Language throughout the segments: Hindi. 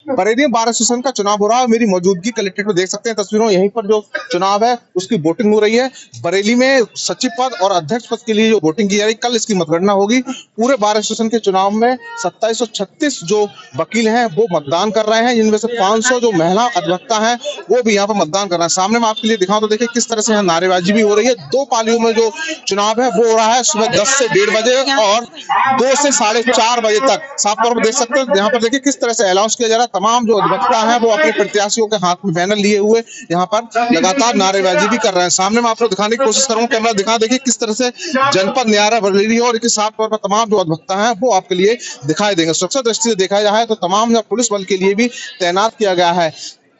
बरेली में 12 स्टेशन का चुनाव हो रहा है। मेरी मौजूदगी कलेक्ट्रेट में देख सकते हैं तस्वीरों, यहीं पर जो चुनाव है उसकी वोटिंग हो रही है। बरेली में सचिव पद और अध्यक्ष पद के लिए जो वोटिंग की जा रही है, कल इसकी मतगणना होगी। पूरे 12 स्टेशन के चुनाव में 2736 जो वकील हैं वो मतदान कर रहे हैं, जिनमें से 500 जो महिला अधिवक्ता हैं वो भी यहाँ पर मतदान कर रहे हैं। सामने मैं आपके लिए दिखाऊं तो देखिए किस तरह से यहाँ नारेबाजी भी हो रही है। 2 पालियों में जो चुनाव है वो हो रहा है, सुबह 10 से 1:30 बजे और 2 से 4:30 बजे तक। साफ तौर पर देख सकते हो यहाँ पर देखिए किस तरह से अनाउंस किया जा रहा है। तमाम जो अधिवक्ता हैं वो अपने प्रत्याशियों के हाथ में बैनर लिए हुए यहाँ पर लगातार नारेबाजी भी कर रहे हैं। सामने मैं आपको दिखाने की कोशिश करूंगा, कैमरा दिखा, देखिए किस तरह से जनपद न्यायालय बरेली है और साफ तौर पर तमाम जो अधिवक्ता हैं वो आपके लिए दिखाई देंगे। सुरक्षा दृष्टि से देखा जाए तो तमाम पुलिस बल के लिए भी तैनात किया गया है।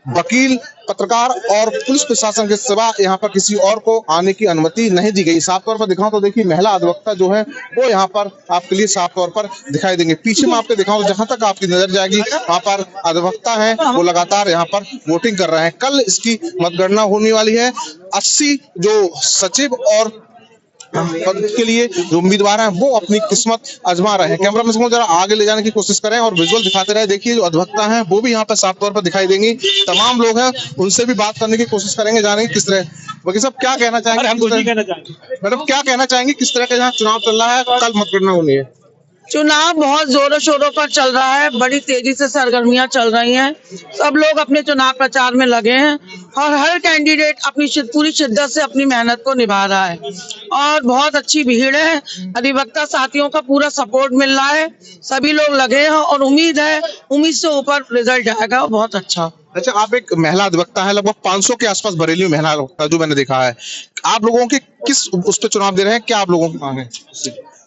वकील, पत्रकार और पुलिस प्रशासन के सिवा यहाँ पर किसी और को आने की अनुमति नहीं दी गई। साफ तौर पर दिखाऊं तो देखिए महिला अधिवक्ता जो है वो यहाँ पर आपके लिए साफ तौर पर दिखाई देंगे। पीछे में आपको दिखाऊं तो जहां तक आपकी नजर जाएगी वहां पर अधिवक्ता हैं वो लगातार यहाँ पर वोटिंग कर रहे हैं। कल इसकी मतगणना होने वाली है। 80 जो सचिव और पद के लिए जो उम्मीदवार हैं वो अपनी किस्मत आजमा रहे हैं। कैमरा मैन को जरा आगे ले जाने की कोशिश करें और विजुअल दिखाते रहे। देखिए जो अधिवक्ता हैं वो भी यहाँ पर साफ तौर पर दिखाई देंगी। तमाम लोग हैं उनसे भी बात करने की कोशिश करेंगे, जाने की किस तरह। वकील साहब क्या कहना चाहेंगे? मैडम क्या कहना चाहेंगे, किस तरह का यहाँ चुनाव चल रहा है, कल मतगणना होनी है? चुनाव बहुत जोरों शोरों पर चल रहा है, बड़ी तेजी से सरगर्मियां चल रही हैं। सब लोग अपने चुनाव प्रचार में लगे हैं और हर कैंडिडेट अपनी पूरी शिद्दत से अपनी मेहनत को निभा रहा है और बहुत अच्छी भीड़ है। अधिवक्ता साथियों का पूरा सपोर्ट मिल रहा है, सभी लोग लगे हैं और उम्मीद से ऊपर रिजल्ट आएगा बहुत अच्छा। अच्छा, आप एक महिला अधिवक्ता है, लगभग 500 के आसपास बरेली में महिला अधिवक्ता जो मैंने देखा है, आप लोगों के किस उस पर चुनाव दे रहे हैं, क्या आप लोगों की मांग है?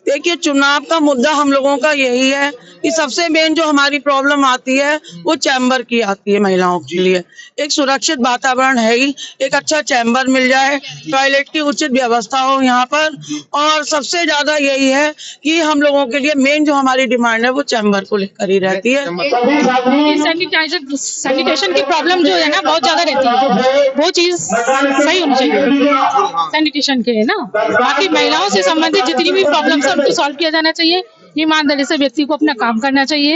देखिए चुनाव का मुद्दा हम लोगों का यही है कि सबसे मेन जो हमारी प्रॉब्लम आती है वो चैम्बर की आती है। महिलाओं के लिए एक सुरक्षित वातावरण है ही, एक अच्छा चैम्बर मिल जाए, टॉयलेट की उचित व्यवस्था हो यहाँ पर, और सबसे ज्यादा यही है कि हम लोगों के लिए मेन जो हमारी डिमांड है वो चैम्बर को लेकर ही रहती है। सैनिटेशन की प्रॉब्लम जो है ना बहुत ज्यादा रहती है, वो चीज सही होनी चाहिए सैनिटेशन के, है ना। बाकी महिलाओं से संबंधित जितनी भी प्रॉब्लम उनको सॉल्व किया जाना चाहिए। ईमानदारी से व्यक्ति को अपना काम करना चाहिए,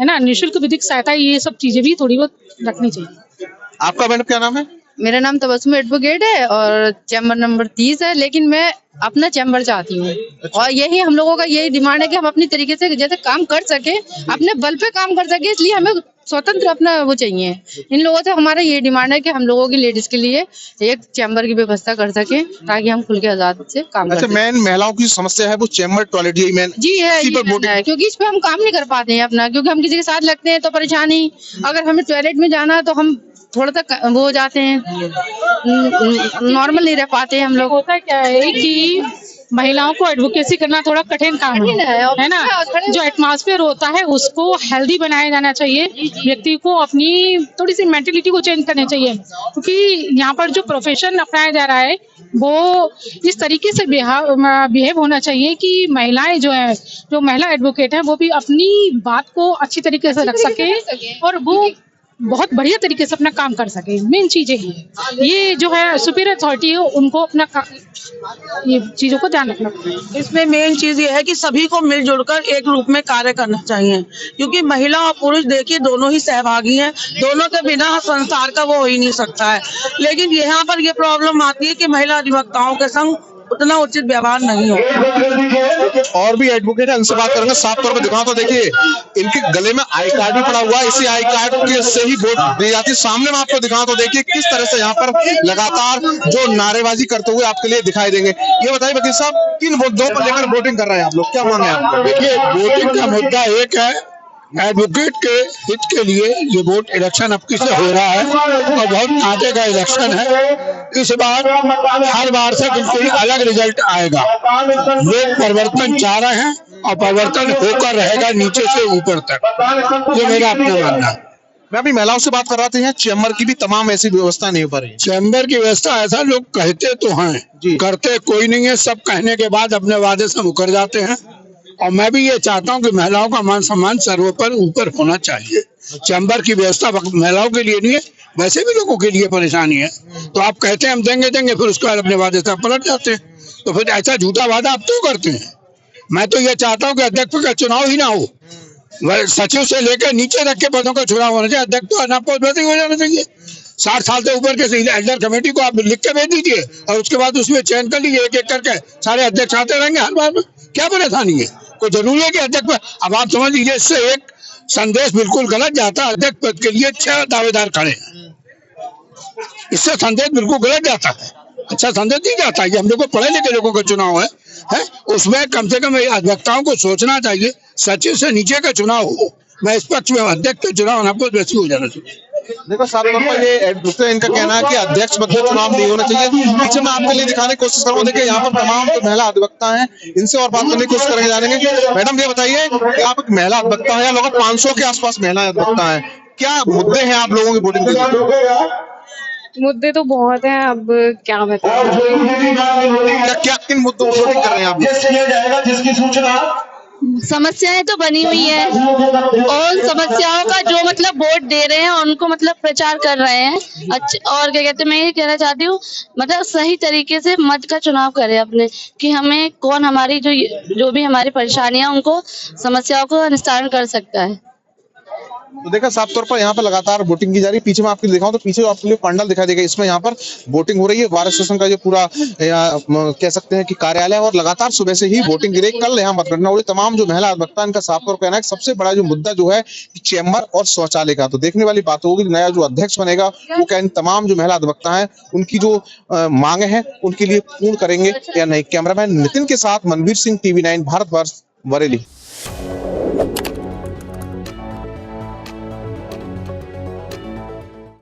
है ना। निःशुल्क विधिक सहायता, ये सब चीजें भी थोड़ी बहुत रखनी चाहिए। आपका मैडम क्या नाम है? मेरा नाम तबस्सुम एडवोकेट है और चैम्बर नंबर 30 है, लेकिन मैं अपना चैम्बर चाहती हूँ। और यही हम लोगों का यही डिमांड है कि हम अपनी तरीके से जैसे काम कर सके, अपने बल पे काम कर सके, इसलिए हमें स्वतंत्र अपना वो चाहिए। इन लोगों से हमारा ये डिमांड है कि हम लोगों की लेडीज के लिए एक चैम्बर की व्यवस्था कर सके ताकि हम खुल के आजाद से काम कर सकें। मेन महिलाओं की समस्या है वो चैम्बर, टॉयलेट, यही मेन जी है, क्योंकि इस पे हम काम नहीं कर पाते हैं अपना, क्योंकि हम किसी के साथ लगते हैं तो परेशानी। अगर हमें टॉयलेट में जाना है तो हम थोड़ा सा वो हो जाते हैं, नॉर्मल नहीं रह पाते हम लोग। होता क्या है कि महिलाओं को एडवोकेसी करना थोड़ा कठिन काम है ना। जो एटमॉस्फेयर होता है उसको हेल्दी बनाया जाना चाहिए, व्यक्ति को अपनी थोड़ी सी मेंटेलिटी को चेंज करनी चाहिए, क्योंकि यहाँ पर जो प्रोफेशन अपनाया जा रहा है वो इस तरीके से बिहेव होना चाहिए कि महिलाएं जो है, जो महिला एडवोकेट है वो भी अपनी बात को अच्छी तरीके से रख सके और वो बहुत बढ़िया तरीके से अपना काम कर सके। मेन चीजें ये जो है सुपीरियर अथॉरिटी है, उनको अपना ये चीजों को ध्यान रखना पड़ेगा। इसमें मेन चीज ये है कि सभी को मिलजुल कर एक रूप में कार्य करना चाहिए, क्योंकि महिला और पुरुष देखिए दोनों ही सहभागी हैं, दोनों के बिना संसार का वो हो ही नहीं सकता है। लेकिन यहाँ पर ये प्रॉब्लम आती है कि महिला अधिवक्ताओं के संग उतना उचित व्यवहार नहीं हो। और भी एडवोकेट है, उनसे बात करेंगे। साफ तौर पर दिखाओ तो देखिए इनके गले में आई कार्ड भी पड़ा हुआ है, इसी आई कार्ड के से ही वोट दी जाती है। सामने में आपको दिखाओ तो देखिए किस तरह से यहाँ पर लगातार जो नारेबाजी करते हुए आपके लिए दिखाई देंगे। ये बताइए वकील साहब, किन मुद्दों पर लेकर वोटिंग कर रहे हैं आप लोग, क्या मांगे आपको? देखिए वोटिंग का मुद्दा एक है, एडवोकेट के हित के लिए ये वोट इलेक्शन अब किसे हो रहा है और बहुत कांटे का इलेक्शन है। इस बार हर बार से बिल्कुल अलग रिजल्ट आएगा। लोग परिवर्तन चाह रहे हैं और परिवर्तन होकर रहेगा नीचे से ऊपर तक, ये मेरा अपना मानना है। मैं अभी महिलाओं से बात कर रहा था, यहाँ चैम्बर की भी तमाम ऐसी व्यवस्था नहीं हो पा रही है। चैम्बर की व्यवस्था ऐसा लोग कहते तो हैं, करते कोई नहीं है। सब कहने के बाद अपने वादे से मुकर जाते हैं। और मैं भी ये चाहता हूँ कि महिलाओं का मान सम्मान सर्वोपर ऊपर होना चाहिए। चैम्बर की व्यवस्था महिलाओं के लिए नहीं है, वैसे भी लोगों के लिए परेशानी है। तो आप कहते हैं हम देंगे देंगे, फिर उसके बाद अपने वादे से पलट जाते हैं, तो फिर ऐसा झूठा वादा आप क्यों करते हैं? मैं तो ये चाहता हूँ कि अध्यक्ष का चुनाव ही ना हो, सचिव से लेकर नीचे तक के पदों का चुनाव होना चाहिए। अध्यक्ष तो अनापत्ति हो जाना चाहिए। 60 साल से ऊपर के एल्डर कमेटी को आप लिख के भेज दीजिए और उसके बाद उसमें चयन कर लीजिए, एक एक करके सारे अध्यक्ष आते रहेंगे हर बार में। क्या परेशानी है? कोई जरूरी है कि अध्यक्ष पर? अब आप समझ लीजिए इससे एक संदेश बिल्कुल गलत जाता है। अध्यक्ष पद के लिए 6 दावेदार खड़े हैं, इससे संदेश बिल्कुल गलत जाता है। अच्छा संदेश नहीं जाता है। हम लोग को पढ़े लिखे लोगों का चुनाव है उसमें कम से कम अध्यक्षताओं को सोचना चाहिए। सचिव से नीचे का चुनाव हो, मैं इस पक्ष में अध्यक्ष का चुनाव आपको वैसे हो जाना चाहिए। देखो साफ तौर पर ये दूसरे इनका कहना है कि अध्यक्ष पद पर चुनाव नहीं होना चाहिए। पीछे मैं आपके लिए दिखाने की कोशिश करूंगा। देखिए यहाँ पर तमाम जो महिला अधिवक्ता हैं इनसे और बात करने की कोशिश करेंगे, जानेंगे। मैडम ये बताइए कि आप एक महिला अधिवक्ता हैं, लगभग 500 के आसपास महिला अधिवक्ता हैं, क्या मुद्दे हैं आप लोगों की वोटिंग के? मुद्दे तो बहुत हैं, अब क्या बताएं। क्या किन मुद्दों पर वोटिंग कर रहे हैं आप? समस्याएं तो बनी हुई है और समस्याओं का जो मतलब वोट दे रहे हैं उनको मतलब प्रचार कर रहे हैं। और क्या कहते हैं, मैं ये कहना चाहती हूँ मतलब सही तरीके से मत का चुनाव करें अपने, कि हमें कौन हमारी जो भी हमारी परेशानियां उनको समस्याओं को निस्तारण कर सकता है। तो देखा साफ तौर पर यहाँ पर लगातार वोटिंग की जा रही है। पीछे मैं आपको दिखाऊं तो पीछे आपके लिए पंडाल दिखाई देगा, इसमें यहाँ पर वोटिंग हो रही है। बार एसोसिएशन का जो पूरा कह सकते हैं कि कार्यालय है और लगातार सुबह से ही वोटिंग गिरी। कल यहाँ मतगणना हो रही। तमाम जो महिला अधिवक्ता इनका साफ तौर पर कहना है कि सबसे बड़ा जो मुद्दा जो है चेंबर और शौचालय का। तो देखने वाली बात होगी नया जो अध्यक्ष बनेगा वो क्या इन तमाम जो महिला अधिवक्ता है उनकी जो मांगे हैं उनके लिए पूर्ण करेंगे या नहीं। कैमरामैन नितिन के साथ मनवीर सिंह, TV9 भारतवर्ष, बरेली।